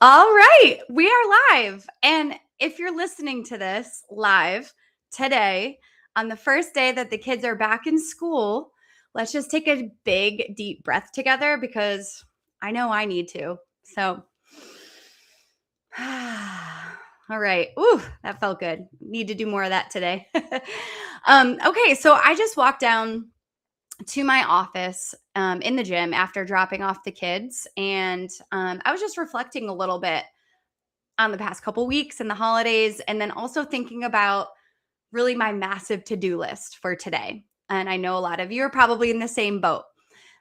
All right, we are live. And if you're listening to this live today, on the first day that the kids are back in school, let's just take a big, deep breath together because I know I need to. So, all right. Ooh, that felt good. Need to do more of that today. Okay, so I just walked down to my office in the gym after dropping off the kids, and I was just reflecting a little bit on the past couple weeks and the holidays, and then also thinking about really my massive to-do list for today. And I know a lot of you are probably in the same boat.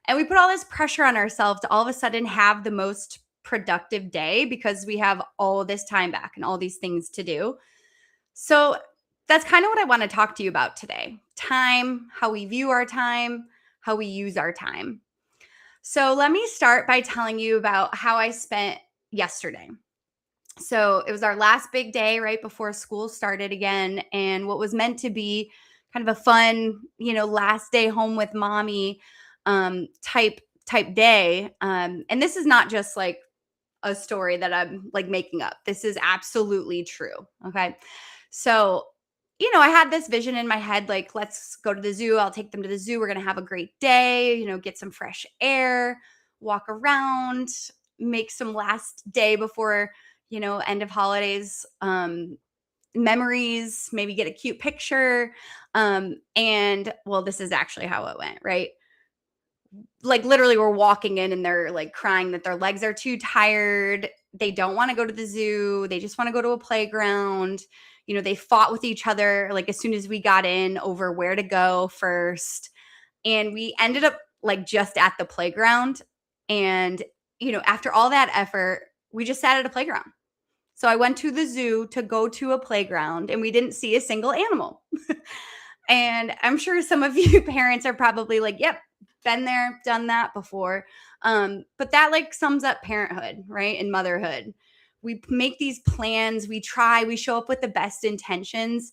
And we put all this pressure on ourselves to all of a sudden have the most productive day because we have all this time back and all these things to do. So that's kind of what I want to talk to you about today. Time, how we view our time, how we use our time. So let me start by telling you about how I spent yesterday. So it was our last big day right before school started again. And what was meant to be kind of a fun, last day home with mommy type day. And this is not just like a story that I'm like making up. This is absolutely true. Okay. So, I had this vision in my head, like, let's go to the zoo. I'll take them to the zoo. We're going to have a great day, get some fresh air, walk around, make some last day before, end of holidays, memories, maybe get a cute picture. And well, this is actually how it went, right? Like literally we're walking in and they're like crying that their legs are too tired. They don't want to go to the zoo. They just want to go to a playground. They fought with each other like as soon as we got in over where to go first. And we ended up like just at the playground. And, after all that effort, we just sat at a playground. So I went to the zoo to go to a playground and we didn't see a single animal. And I'm sure some of you parents are probably like, yep, been there, done that before. But that like sums up parenthood, right? And motherhood. We make these plans, we try, we show up with the best intentions,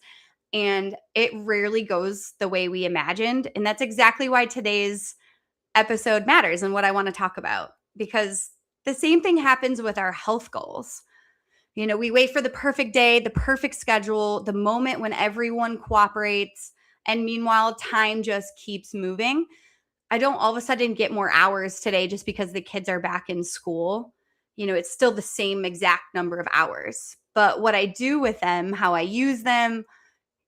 and it rarely goes the way we imagined. And that's exactly why today's episode matters and what I want to talk about, because the same thing happens with our health goals. We wait for the perfect day, the perfect schedule, the moment when everyone cooperates. And meanwhile, time just keeps moving. I don't all of a sudden get more hours today just because the kids are back in school. It's still the same exact number of hours. But what I do with them, how I use them,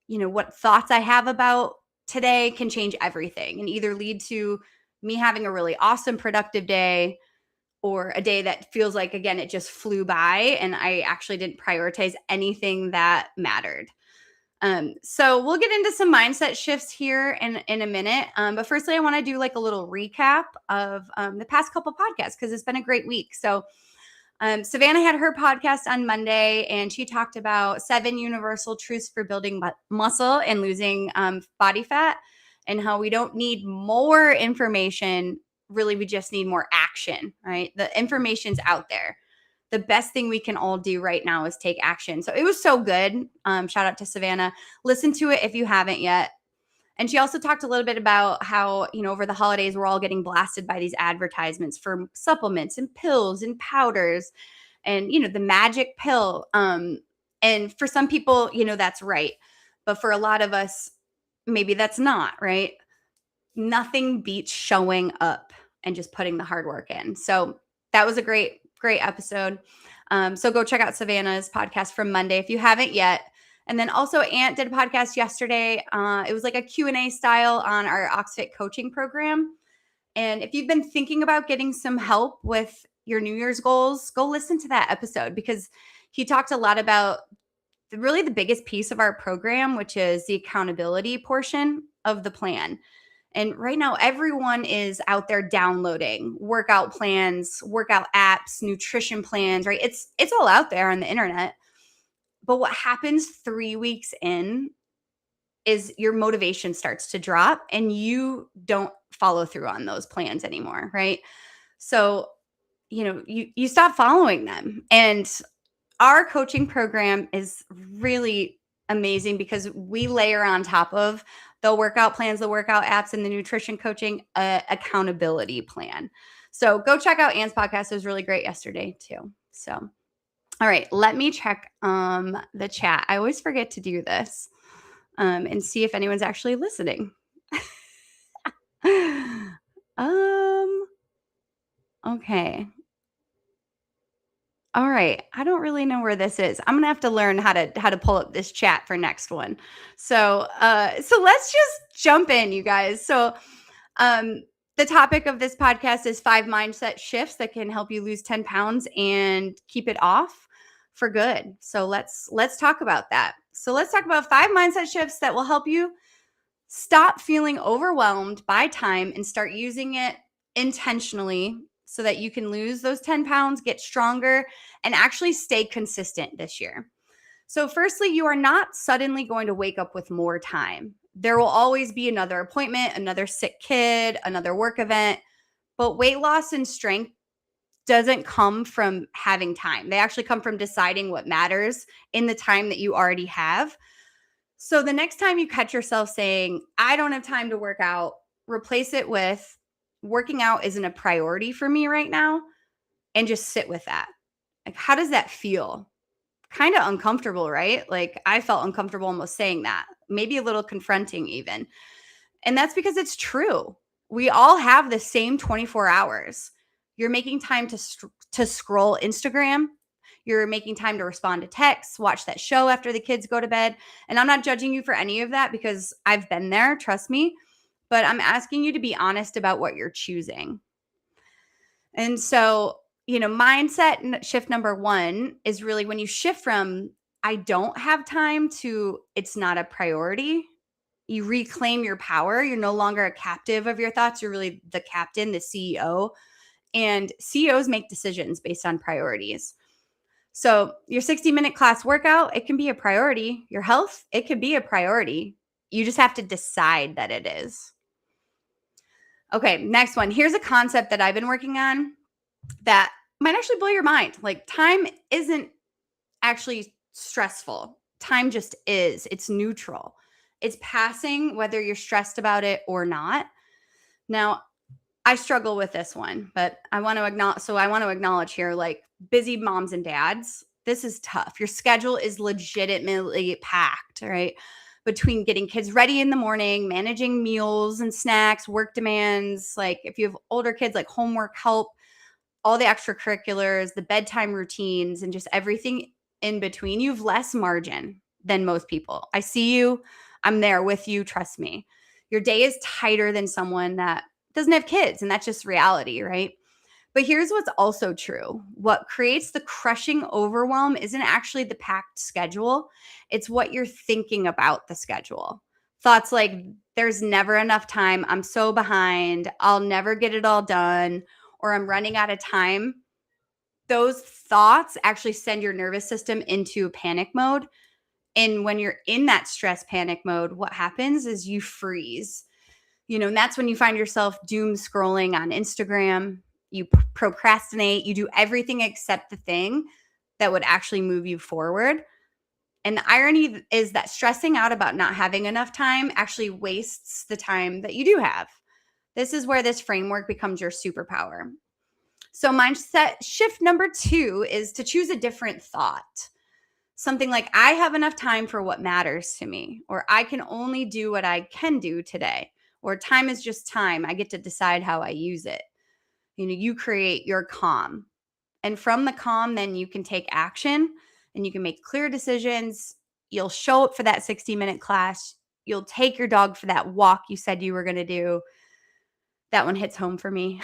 what thoughts I have about today can change everything and either lead to me having a really awesome, productive day or a day that feels like, again, it just flew by and I actually didn't prioritize anything that mattered. So we'll get into some mindset shifts here in a minute. But firstly, I want to do like a little recap of the past couple podcasts because it's been a great week. So Savannah had her podcast on Monday and she talked about 7 universal truths for building muscle and losing body fat and how we don't need more information. Really, we just need more action, right? The information's out there. The best thing we can all do right now is take action. So it was so good. Shout out to Savannah. Listen to it if you haven't yet. And she also talked a little bit about how, over the holidays, we're all getting blasted by these advertisements for supplements and pills and powders and, the magic pill. And for some people, that's right. But for a lot of us, maybe that's not, right? Nothing beats showing up and just putting the hard work in. So that was a great episode. So go check out Savannah's podcast from Monday if you haven't yet. And then also Ant did a podcast yesterday. It was like a Q&A style on our OxFit coaching program. And if you've been thinking about getting some help with your New Year's goals, go listen to that episode because he talked a lot about really the biggest piece of our program, which is the accountability portion of the plan. And right now, everyone is out there downloading workout plans, workout apps, nutrition plans, right? It's all out there on the internet. But what happens 3 weeks in is your motivation starts to drop and you don't follow through on those plans anymore, right? So, you stop following them. And our coaching program is really amazing because we layer on top of the workout plans, the workout apps, and the nutrition coaching accountability plan. So go check out Anne's podcast. It was really great yesterday too. So All right, let me check the chat. I always forget to do this and see if anyone's actually listening. um, okay. All right. I don't really know where this is. I'm gonna have to learn how to pull up this chat for next one. So let's just jump in, you guys. Um the topic of this podcast is 5 mindset shifts that can help you lose 10 pounds and keep it off for good. So let's talk about that. So let's talk about 5 mindset shifts that will help you stop feeling overwhelmed by time and start using it intentionally so that you can lose those 10 pounds, get stronger, and actually stay consistent this year. So, firstly, you are not suddenly going to wake up with more time. There will always be another appointment, another sick kid, another work event, but weight loss and strength doesn't come from having time. They actually come from deciding what matters in the time that you already have. So the next time you catch yourself saying, I don't have time to work out, replace it with working out isn't a priority for me right now, and just sit with that. Like, how does that feel? Kind of uncomfortable, right? Like, I felt uncomfortable almost saying that, maybe a little confronting, even. And that's because it's true. We all have the same 24 hours. You're making time to scroll Instagram. You're making time to respond to texts, watch that show after the kids go to bed. And I'm not judging you for any of that because I've been there, trust me. But I'm asking you to be honest about what you're choosing. And so, mindset shift number one is really when you shift from I don't have time to it's not a priority. You reclaim your power. You're no longer a captive of your thoughts. You're really the captain, the CEO. And CEOs make decisions based on priorities. So, your 60-minute class workout, it can be a priority. Your health, it can be a priority. You just have to decide that it is. Okay, next one. Here's a concept that I've been working on that might actually blow your mind. Like, time isn't actually stressful. Time just is. It's neutral. It's passing whether you're stressed about it or not. Now, I struggle with this one, but I want to acknowledge here, like, busy moms and dads, this is tough. Your schedule is legitimately packed, right? Between getting kids ready in the morning, managing meals and snacks, work demands, like if you have older kids, like homework help, all the extracurriculars, the bedtime routines, and just everything in between, you have less margin than most people. I see you. I'm there with you. Trust me. Your day is tighter than someone that doesn't have kids, and that's just reality, right? But here's what's also true. What creates the crushing overwhelm isn't actually the packed schedule, it's what you're thinking about the schedule. Thoughts like, there's never enough time. I'm so behind. I'll never get it all done, or I'm running out of time. Those thoughts actually send your nervous system into panic mode. And when you're in that stress panic mode, what happens is you freeze. And that's when you find yourself doom scrolling on Instagram. You procrastinate, you do everything except the thing that would actually move you forward. And the irony is that stressing out about not having enough time actually wastes the time that you do have. This is where this framework becomes your superpower. So, mindset shift number 2 is to choose a different thought. Something like, I have enough time for what matters to me, or I can only do what I can do today, or time is just time. I get to decide how I use it. You create your calm. And from the calm, then you can take action and you can make clear decisions. You'll show up for that 60-minute class. You'll take your dog for that walk you said you were going to do. That one hits home for me.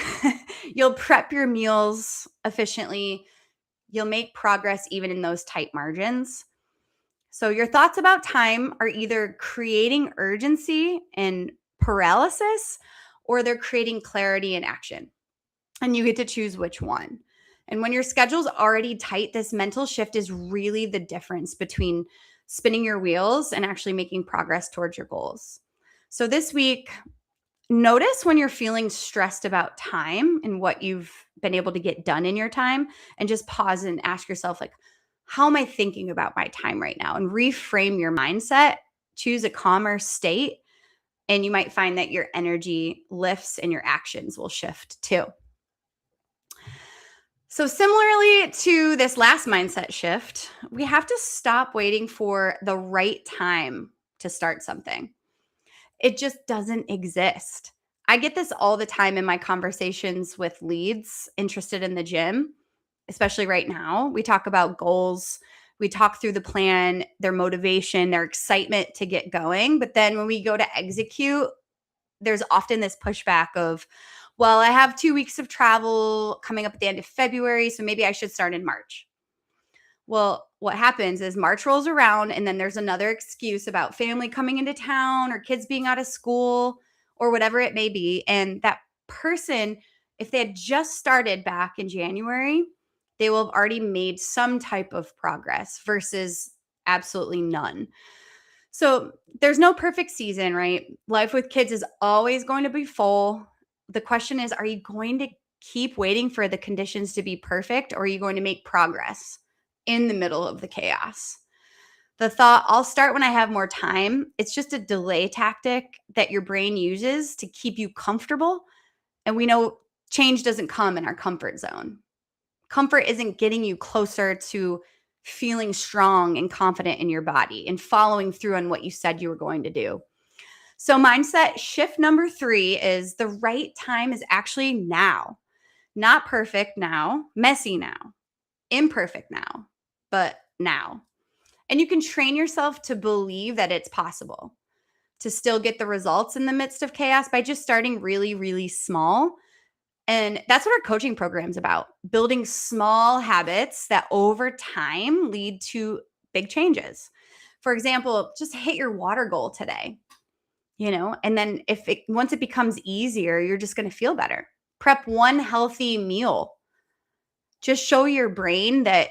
You'll prep your meals efficiently. You'll make progress even in those tight margins. So your thoughts about time are either creating urgency and paralysis, or they're creating clarity and action. And you get to choose which one. And when your schedule's already tight, this mental shift is really the difference between spinning your wheels and actually making progress towards your goals. So this week, notice when you're feeling stressed about time and what you've been able to get done in your time, and just pause and ask yourself, like, how am I thinking about my time right now? And reframe your mindset, choose a calmer state, and you might find that your energy lifts and your actions will shift too. So, similarly to this last mindset shift, we have to stop waiting for the right time to start something. It just doesn't exist. I get this all the time in my conversations with leads interested in the gym, especially right now. We talk about goals, we talk through the plan, their motivation, their excitement to get going. But then when we go to execute, there's often this pushback of, well, I have 2 weeks of travel coming up at the end of February, so maybe I should start in March. Well, what happens is March rolls around and then there's another excuse about family coming into town or kids being out of school or whatever it may be. And that person, if they had just started back in January, they will have already made some type of progress versus absolutely none. So there's no perfect season, right? Life with kids is always going to be full. The question is, are you going to keep waiting for the conditions to be perfect, or are you going to make progress in the middle of the chaos? The thought, I'll start when I have more time, it's just a delay tactic that your brain uses to keep you comfortable. And we know change doesn't come in our comfort zone. Comfort isn't getting you closer to feeling strong and confident in your body and following through on what you said you were going to do. So, mindset shift number 3 is the right time is actually now, not perfect now, messy now, imperfect now, but now. And you can train yourself to believe that it's possible to still get the results in the midst of chaos by just starting really, really small. And that's what our coaching program's about, building small habits that over time lead to big changes. For example, just hit your water goal today, and then once it becomes easier, you're just going to feel better. Prep one healthy meal. Just show your brain that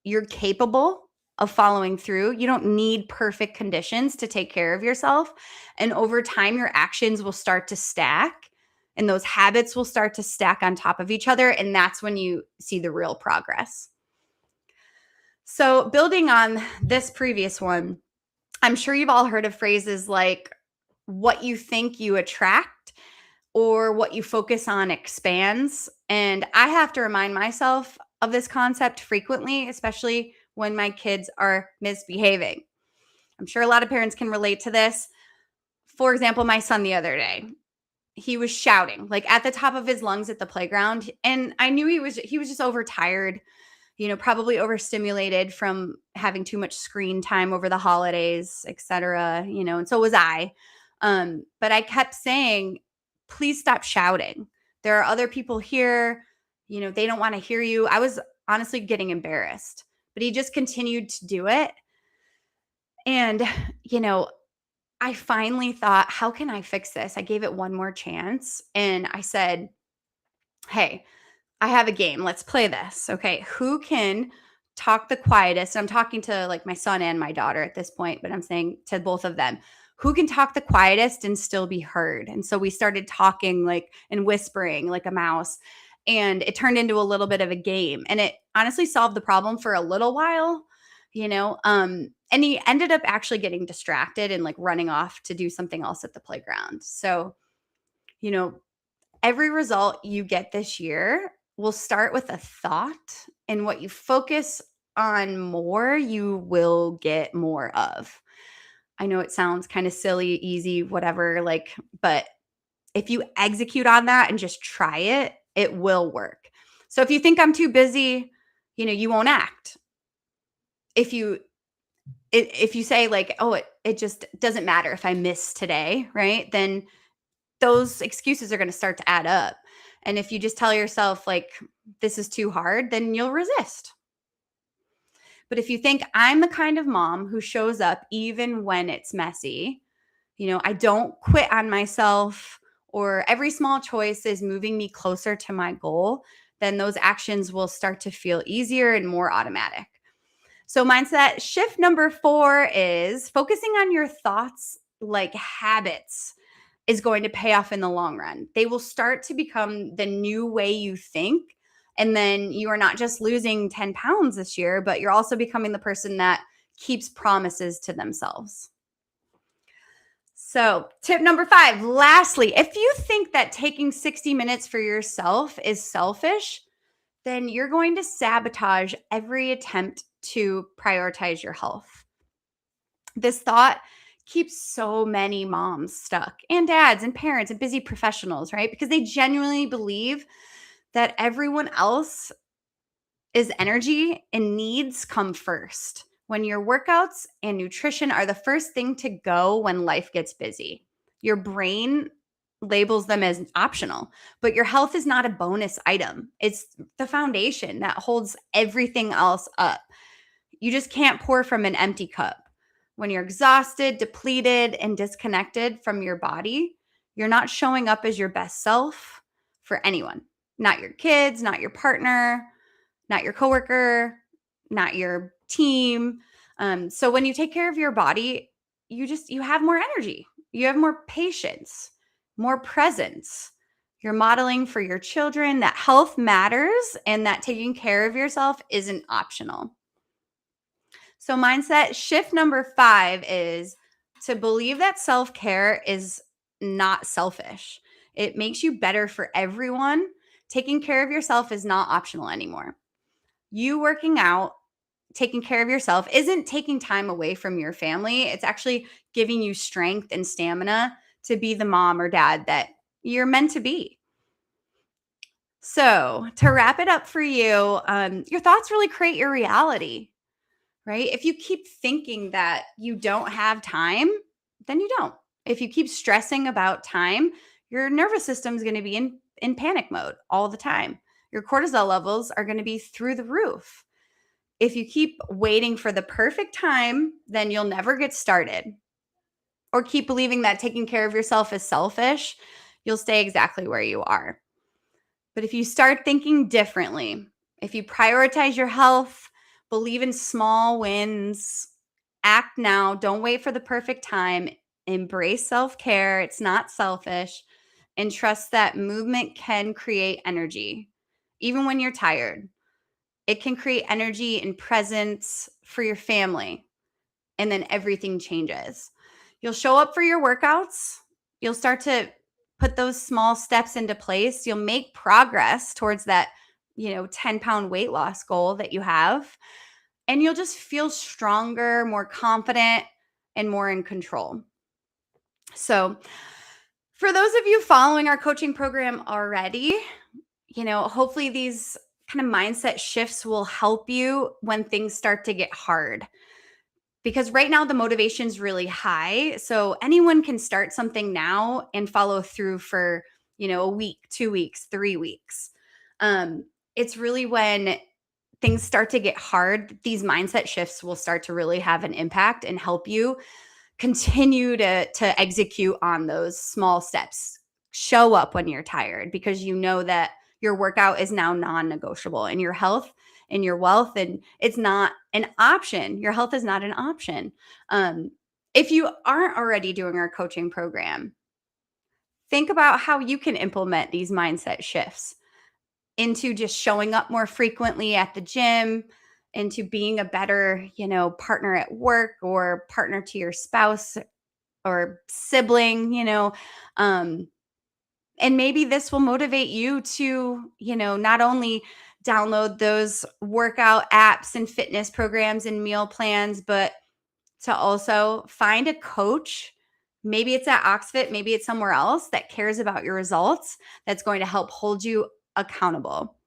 you're capable of following through. You don't need perfect conditions to take care of yourself. And over time, your actions will start to stack and those habits will start to stack on top of each other. And that's when you see the real progress. So, building on this previous one, I'm sure you've all heard of phrases like what you think you attract or what you focus on expands. And I have to remind myself of this concept frequently, especially when my kids are misbehaving. I'm sure a lot of parents can relate to this. For example, my son the other day, he was shouting like at the top of his lungs at the playground. And I knew he was just overtired, probably overstimulated from having too much screen time over the holidays, etc. And so was I. But I kept saying, please stop shouting. There are other people here. They don't want to hear you. I was honestly getting embarrassed, but he just continued to do it. And, I finally thought, how can I fix this? I gave it one more chance. And I said, hey, I have a game. Let's play this. Okay. Who can talk the quietest? I'm talking to like my son and my daughter at this point, but I'm saying to both of them, who can talk the quietest and still be heard? And so we started talking like and whispering like a mouse. And it turned into a little bit of a game. And it honestly solved the problem for a little while, and he ended up actually getting distracted and like running off to do something else at the playground. So, you know, every result you get this year will start with a thought, and what you focus on more, you will get more of. I know it sounds kind of silly, easy, whatever, but if you execute on that and just try it, it will work. So if you think I'm too busy, you won't act. If you say like, oh, it just doesn't matter if I miss today, right? Then those excuses are going to start to add up. And if you just tell yourself like, this is too hard, then you'll resist. But if you think I'm the kind of mom who shows up even when it's messy, I don't quit on myself, or every small choice is moving me closer to my goal, then those actions will start to feel easier and more automatic. So mindset shift number 4 is focusing on your thoughts like habits is going to pay off in the long run. They will start to become the new way you think. And then you are not just losing 10 pounds this year, but you're also becoming the person that keeps promises to themselves. So, tip number 5, lastly, if you think that taking 60 minutes for yourself is selfish, then you're going to sabotage every attempt to prioritize your health. This thought keeps so many moms stuck, and dads and parents and busy professionals, right? Because they genuinely believe that everyone else is energy and needs come first. When your workouts and nutrition are the first thing to go when life gets busy, your brain labels them as optional, but your health is not a bonus item. It's the foundation that holds everything else up. You just can't pour from an empty cup. When you're exhausted, depleted, and disconnected from your body, you're not showing up as your best self for anyone. Not your kids, not your partner, not your coworker, not your team. So when you take care of your body, you have more energy. You have more patience, more presence. You're modeling for your children that health matters and that taking care of yourself isn't optional. So, mindset shift number 5 is to believe that self care is not selfish. It makes you better for everyone. Taking care of yourself is not optional anymore. You working out, taking care of yourself isn't taking time away from your family. It's actually giving you strength and stamina to be the mom or dad that you're meant to be. So, to wrap it up for you, your thoughts really create your reality. Right? If you keep thinking that you don't have time, then you don't. If you keep stressing about time, your nervous system is going to be in panic mode all the time. Your cortisol levels are going to be through the roof. If you keep waiting for the perfect time, then you'll never get started. Or keep believing that taking care of yourself is selfish, you'll stay exactly where you are. But if you start thinking differently, if you prioritize your health, believe in small wins, act now, don't wait for the perfect time, embrace self care, it's not selfish, and trust that movement can create energy, even when you're tired. It can create energy and presence for your family, and then everything changes. You'll show up for your workouts. You'll start to put those small steps into place. You'll make progress towards that, 10-pound weight loss goal that you have. And you'll just feel stronger, more confident, and more in control. So, for those of you following our coaching program already, hopefully these kind of mindset shifts will help you when things start to get hard, because right now the motivation's really high. So anyone can start something now and follow through for, a week, 2 weeks, 3 weeks. It's really when things start to get hard, these mindset shifts will start to really have an impact and help you continue to execute on those small steps. Show up when you're tired because you know that your workout is now non-negotiable, and your health and your wealth, and it's not an option. Your health is not an option. If you aren't already doing our coaching program, think about how you can implement these mindset shifts into just showing up more frequently at the gym, into being a better, partner at work or partner to your spouse or sibling, um, and maybe this will motivate you to, not only download those workout apps and fitness programs and meal plans, but to also find a coach. Maybe it's at OxFit, maybe it's somewhere else that cares about your results, that's going to help hold you accountable.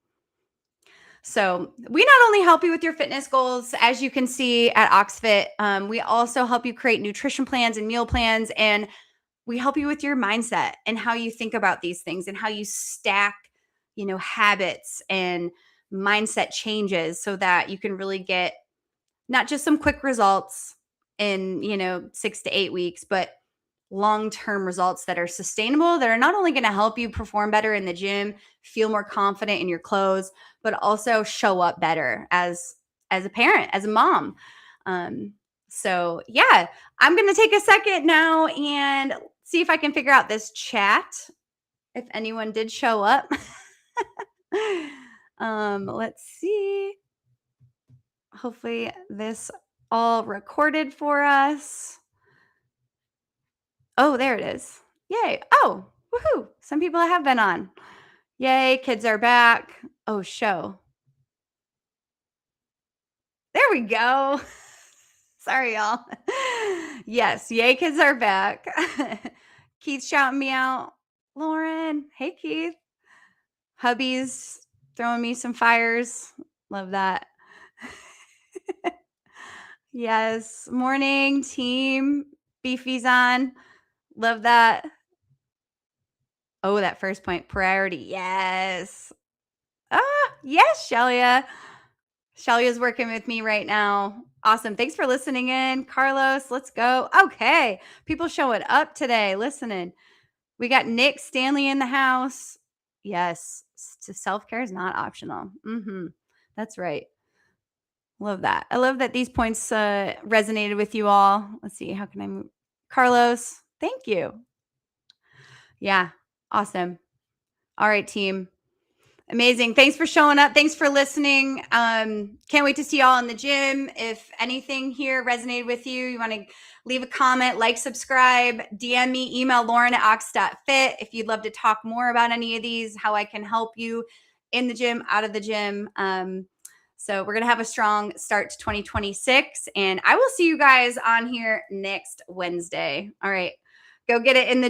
So, we not only help you with your fitness goals, as you can see at OxFit, we also help you create nutrition plans and meal plans. And we help you with your mindset and how you think about these things and how you stack, habits and mindset changes so that you can really get not just some quick results in, 6 to 8 weeks, but long-term results that are sustainable, that are not only going to help you perform better in the gym, feel more confident in your clothes, but also show up better as a parent, as a mom. So yeah, I'm going to take a second now and see if I can figure out this chat, if anyone did show up. Let's see. Hopefully this all recorded for us. Oh, there it is. Yay. Oh, woohoo. Some people have been on. Yay, kids are back. Oh, show. we go. Sorry, y'all. Yes, yay kids are back. Keith's shouting me out. Lauren, hey Keith. Hubby's throwing me some fires. Love that. Yes. Morning, team. Beefy's on. Love that. Oh, that first point. Priority. Yes. Yes, Shelia. Shelia's working with me right now. Awesome. Thanks for listening in. Carlos, let's go. Okay. People showing up today, listening. We got Nick Stanley in the house. Yes. Self-care is not optional. That's right. Love that. I love that these points resonated with you all. Let's see. How can I move? Carlos, thank you. Yeah. Awesome. All right, team. Amazing. Thanks for showing up. Thanks for listening. Can't wait to see y'all in the gym. If anything here resonated with you, you want to leave a comment, like, subscribe, DM me, email Lauren@ox.fit if you'd love to talk more about any of these, how I can help you in the gym, out of the gym. So we're going to have a strong start to 2026, and I will see you guys on here next Wednesday. All right. Go get it in the